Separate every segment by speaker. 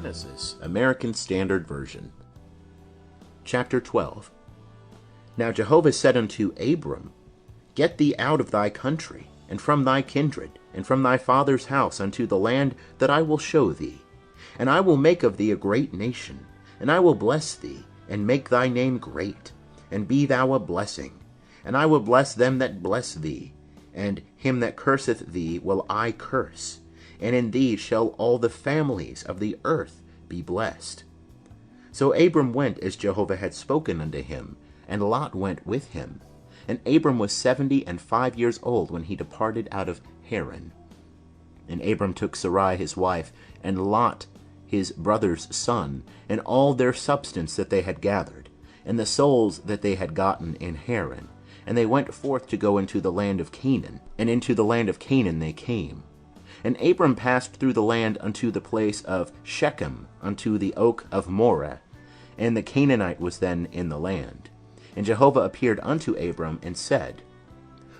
Speaker 1: Genesis, American Standard Version. Chapter 12. Now Jehovah said unto Abram, Get thee out of thy country, and from thy kindred, and from thy father's house, unto the land that I will show thee. And I will make of thee a great nation, and I will bless thee, and make thy name great, and be thou a blessing. And I will bless them that bless thee, and him that curseth thee will I curse. And in thee shall all the families of the earth be blessed. So Abram went as Jehovah had spoken unto him, and Lot went with him. And Abram was 75 old when he departed out of Haran. And Abram took Sarai his wife, and Lot his brother's son, and all their substance that they had gathered, and the souls that they had gotten in Haran. And they went forth to go into the land of Canaan, and into the land of Canaan they came. And Abram passed through the land unto the place of Shechem, unto the oak of Moreh, and the Canaanite was then in the land. And Jehovah appeared unto Abram, and said,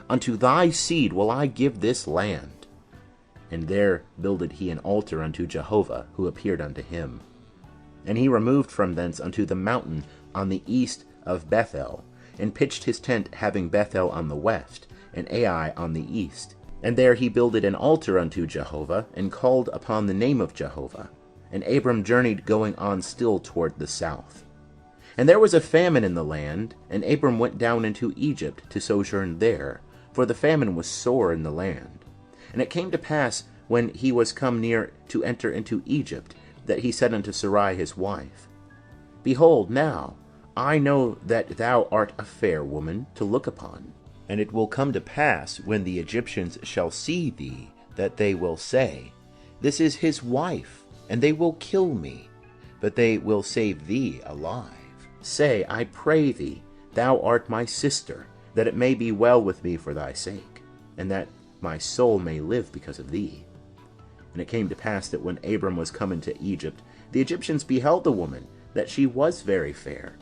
Speaker 1: Unto thy seed will I give this land. And there builded he an altar unto Jehovah, who appeared unto him. And he removed from thence unto the mountain on the east of Bethel, and pitched his tent, having Bethel on the west, and Ai on the east. And there he builded an altar unto Jehovah, and called upon the name of Jehovah. And Abram journeyed, going on still toward the south. And there was a famine in the land, and Abram went down into Egypt to sojourn there, for the famine was sore in the land. And it came to pass, when he was come near to enter into Egypt, that he said unto Sarai his wife, Behold, now I know that thou art a fair woman to look upon. And it will come to pass, when the Egyptians shall see thee, that they will say, This is his wife, and they will kill me, but they will save thee alive. Say, I pray thee, thou art my sister, that it may be well with me for thy sake, and that my soul may live because of thee. And it came to pass that when Abram was come into Egypt, the Egyptians beheld the woman, that she was very fair.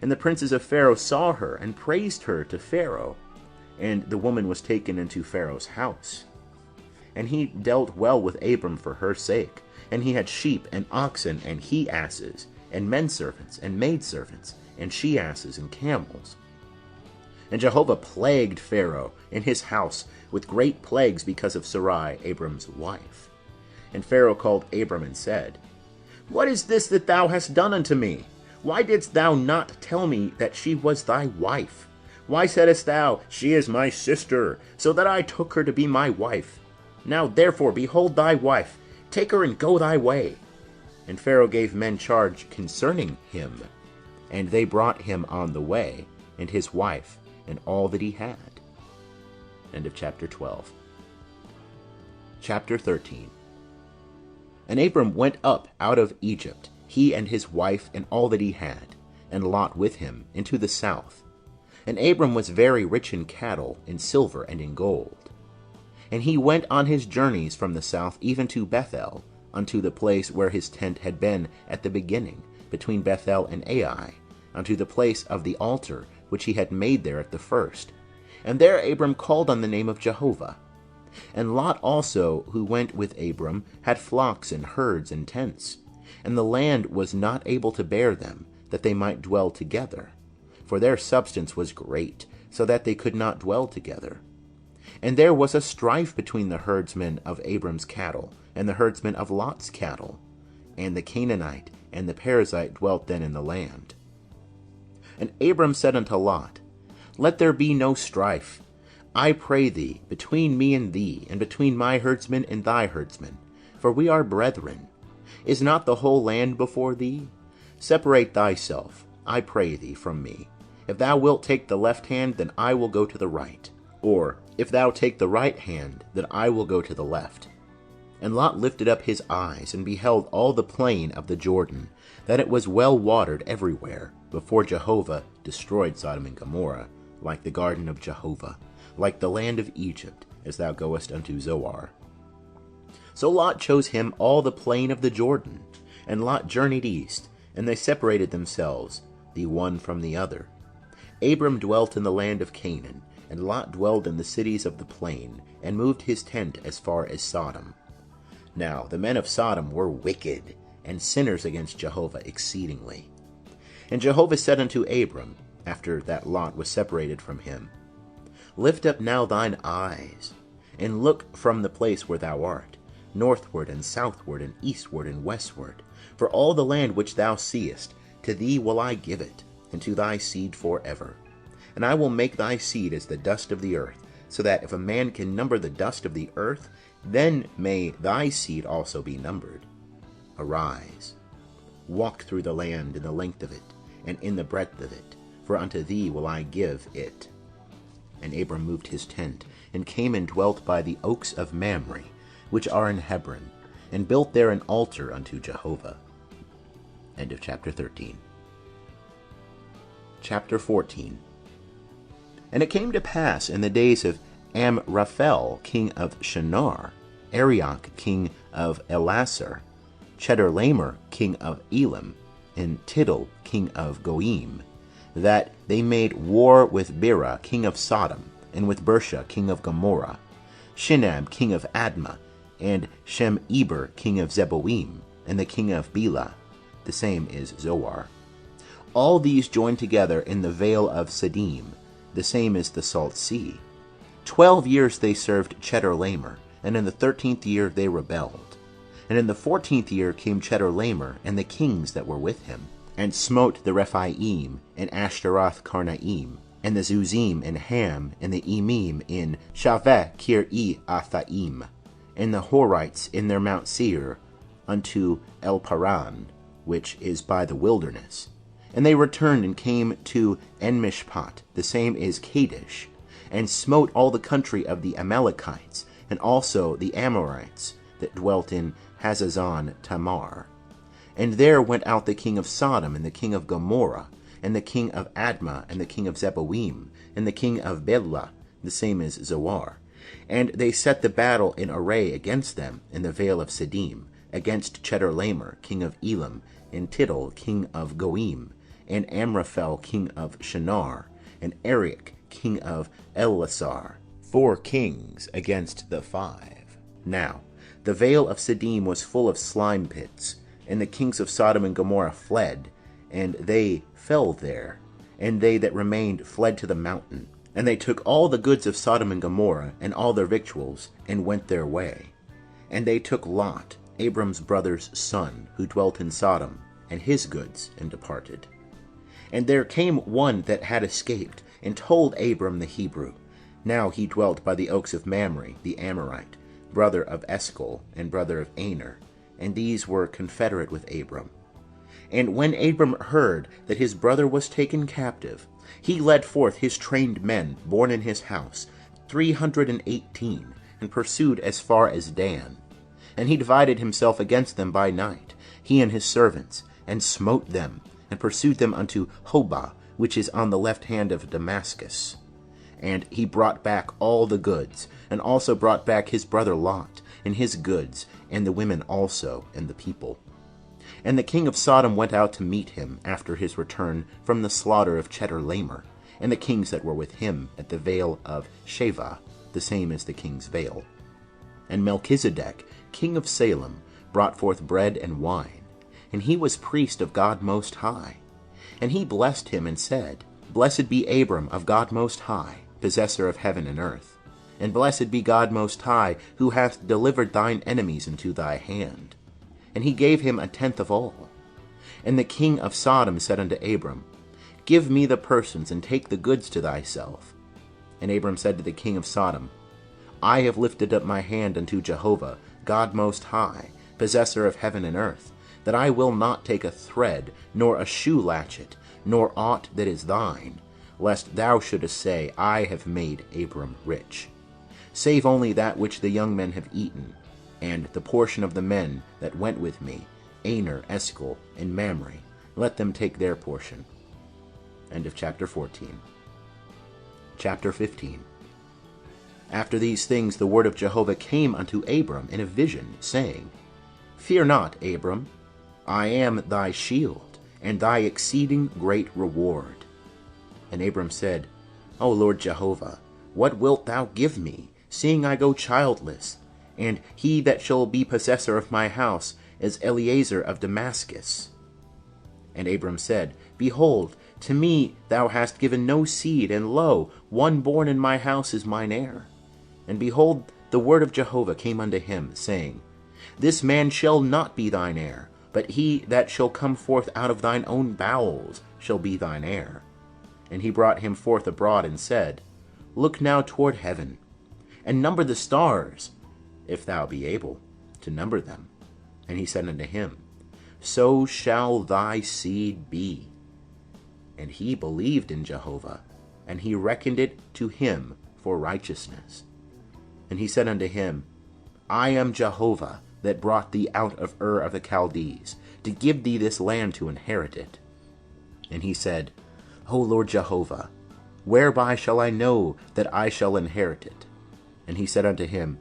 Speaker 1: And the princes of Pharaoh saw her, and praised her to Pharaoh. And the woman was taken into Pharaoh's house. And he dealt well with Abram for her sake. And he had sheep, and oxen, and he-asses, and men-servants, and maid-servants, and she-asses, and camels. And Jehovah plagued Pharaoh in his house with great plagues because of Sarai, Abram's wife. And Pharaoh called Abram, and said, What is this that thou hast done unto me? Why didst thou not tell me that she was thy wife? Why saidst thou, She is my sister, so that I took her to be my wife? Now therefore behold thy wife, take her and go thy way. And Pharaoh gave men charge concerning him, and they brought him on the way, and his wife, and all that he had. End of chapter 12. Chapter 13. And Abram went up out of Egypt, he and his wife, and all that he had, and Lot with him, into the south. And Abram was very rich in cattle, in silver, and in gold. And he went on his journeys from the south even to Bethel, unto the place where his tent had been at the beginning, between Bethel and Ai, unto the place of the altar which he had made there at the first. And there Abram called on the name of Jehovah. And Lot also, who went with Abram, had flocks and herds and tents. And the land was not able to bear them, that they might dwell together. For their substance was great, so that they could not dwell together. And there was a strife between the herdsmen of Abram's cattle, and the herdsmen of Lot's cattle. And the Canaanite and the Perizzite dwelt then in the land. And Abram said unto Lot, Let there be no strife, I pray thee, between me and thee, and between my herdsmen and thy herdsmen, for we are brethren. Is not the whole land before thee? Separate thyself, I pray thee, from me. If thou wilt take the left hand, then I will go to the right. Or, if thou take the right hand, then I will go to the left. And Lot lifted up his eyes, and beheld all the plain of the Jordan, that it was well watered everywhere, before Jehovah destroyed Sodom and Gomorrah, like the garden of Jehovah, like the land of Egypt, as thou goest unto Zoar. So Lot chose him all the plain of the Jordan, and Lot journeyed east, and they separated themselves, the one from the other. Abram dwelt in the land of Canaan, and Lot dwelled in the cities of the plain, and moved his tent as far as Sodom. Now the men of Sodom were wicked, and sinners against Jehovah exceedingly. And Jehovah said unto Abram, after that Lot was separated from him, Lift up now thine eyes, and look from the place where thou art, northward and southward and eastward and westward. For all the land which thou seest, to thee will I give it, and to thy seed forever. And I will make thy seed as the dust of the earth, so that if a man can number the dust of the earth, then may thy seed also be numbered. Arise, walk through the land in the length of it, and in the breadth of it, for unto thee will I give it. And Abram moved his tent, and came and dwelt by the oaks of Mamre, which are in Hebron, and built there an altar unto Jehovah. End of chapter 13. Chapter 14. And it came to pass in the days of Amraphel, king of Shinar, Arioch, king of Elasar, Chedorlaomer, king of Elam, and Tidal, king of Goim, that they made war with Bera, king of Sodom, and with Bersha, king of Gomorrah, Shinab, king of Admah, and Shem-Eber, king of Zeboim, and the king of Bela, the same is Zoar. All these joined together in the vale of Siddim, the same is the Salt Sea. 12 years they served Chedorlaomer, and in the 13th year they rebelled. And in the 14th year came Chedorlaomer and the kings that were with him, and smote the Rephaim and Ashtaroth Karnaim, and the Zuzim in Ham, and the Emim in Shaveh Kir-e-Athaim, and the Horites in their Mount Seir, unto El-Paran, which is by the wilderness. And they returned and came to En-Mishpat, the same is Kadesh, and smote all the country of the Amalekites, and also the Amorites that dwelt in Hazazon Tamar. And there went out the king of Sodom, and the king of Gomorrah, and the king of Admah, and the king of Zeboim, and the king of Bela, the same is Zoar. And they set the battle in array against them in the vale of Siddim, against Chedorlaomer, king of Elam, and Tidal, king of Goim, and Amraphel, king of Shinar, and Arioch, king of Elasar, 4 kings against the 5. Now the vale of Siddim was full of slime pits, and the kings of Sodom and Gomorrah fled, and they fell there, and they that remained fled to the mountain. And they took all the goods of Sodom and Gomorrah, and all their victuals, and went their way. And they took Lot, Abram's brother's son, who dwelt in Sodom, and his goods, and departed. And there came one that had escaped, and told Abram the Hebrew. Now he dwelt by the oaks of Mamre, the Amorite, brother of Eshcol, and brother of Aner, and these were confederate with Abram. And when Abram heard that his brother was taken captive, he led forth his trained men born in his house, 318, and pursued as far as Dan. And he divided himself against them by night, he and his servants, and smote them, and pursued them unto Hobah, which is on the left hand of Damascus. And he brought back all the goods, and also brought back his brother Lot, and his goods, and the women also, and the people. And the king of Sodom went out to meet him after his return from the slaughter of Chedorlaomer, and the kings that were with him at the vale of Shaveh, the same as the king's vale. And Melchizedek, king of Salem, brought forth bread and wine, and he was priest of God Most High. And he blessed him and said, Blessed be Abram of God Most High, possessor of heaven and earth. And blessed be God Most High, who hath delivered thine enemies into thy hand. And he gave him 1/10 of all. And the king of Sodom said unto Abram, Give me the persons, and take the goods to thyself. And Abram said to the king of Sodom, I have lifted up my hand unto Jehovah, God Most High, possessor of heaven and earth, that I will not take a thread, nor a shoe latchet, nor aught that is thine, lest thou shouldest say, I have made Abram rich. Save only that which the young men have eaten, and the portion of the men that went with me, Aner, Eshcol, and Mamre, let them take their portion. End of chapter 14. Chapter 15. After these things the word of Jehovah came unto Abram in a vision, saying, Fear not, Abram, I am thy shield, and thy exceeding great reward. And Abram said, O Lord Jehovah, what wilt thou give me, seeing I go childless, and he that shall be possessor of my house as Eliezer of Damascus. And Abram said, Behold, to me thou hast given no seed, and lo, one born in my house is mine heir. And behold, the word of Jehovah came unto him, saying, This man shall not be thine heir, but he that shall come forth out of thine own bowels shall be thine heir. And he brought him forth abroad, and said, Look now toward heaven, and number the stars, if thou be able to number them. And he said unto him, So shall thy seed be. And he believed in Jehovah, and he reckoned it to him for righteousness. And he said unto him, I am Jehovah, that brought thee out of Ur of the Chaldees, to give thee this land to inherit it. And he said, O Lord Jehovah, whereby shall I know that I shall inherit it? And he said unto him,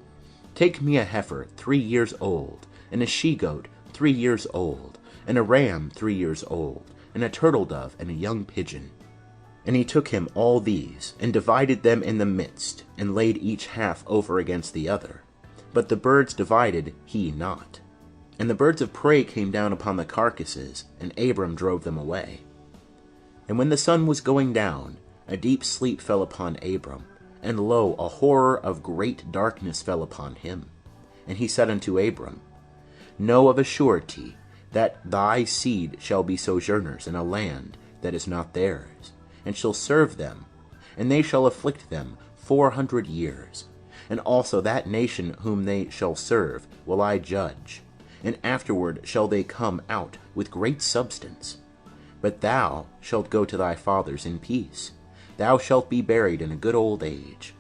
Speaker 1: Take me a heifer 3 years old, and a she-goat 3 years old, and a ram 3 years old, and a turtle-dove, and a young pigeon. And he took him all these, and divided them in the midst, and laid each half over against the other. But the birds divided he not. And the birds of prey came down upon the carcasses, and Abram drove them away. And when the sun was going down, a deep sleep fell upon Abram, and lo, a horror of great darkness fell upon him. And he said unto Abram, Know of a surety that thy seed shall be sojourners in a land that is not theirs, and shall serve them, and they shall afflict them 400 years. And also that nation whom they shall serve will I judge, and afterward shall they come out with great substance. But thou shalt go to thy fathers in peace. Thou shalt be buried in a good old age.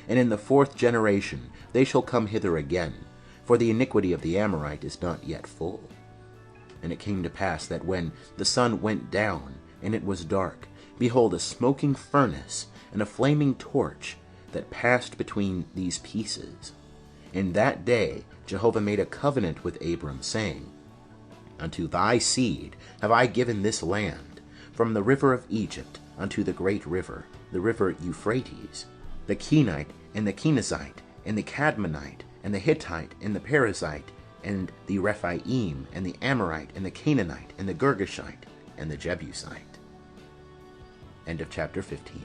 Speaker 1: And in the 4th generation they shall come hither again, for the iniquity of the Amorite is not yet full. And it came to pass that when the sun went down, and it was dark, behold, a smoking furnace and a flaming torch that passed between these pieces. In that day Jehovah made a covenant with Abram, saying, Unto thy seed have I given this land, from the river of Egypt unto the great river, the river Euphrates, the Kenite, and the Kenizzite, and the Cadmonite, and the Hittite, and the Perizzite, and the Rephaim, and the Amorite, and the Canaanite, and the Girgashite, and the Jebusite. End of chapter 15.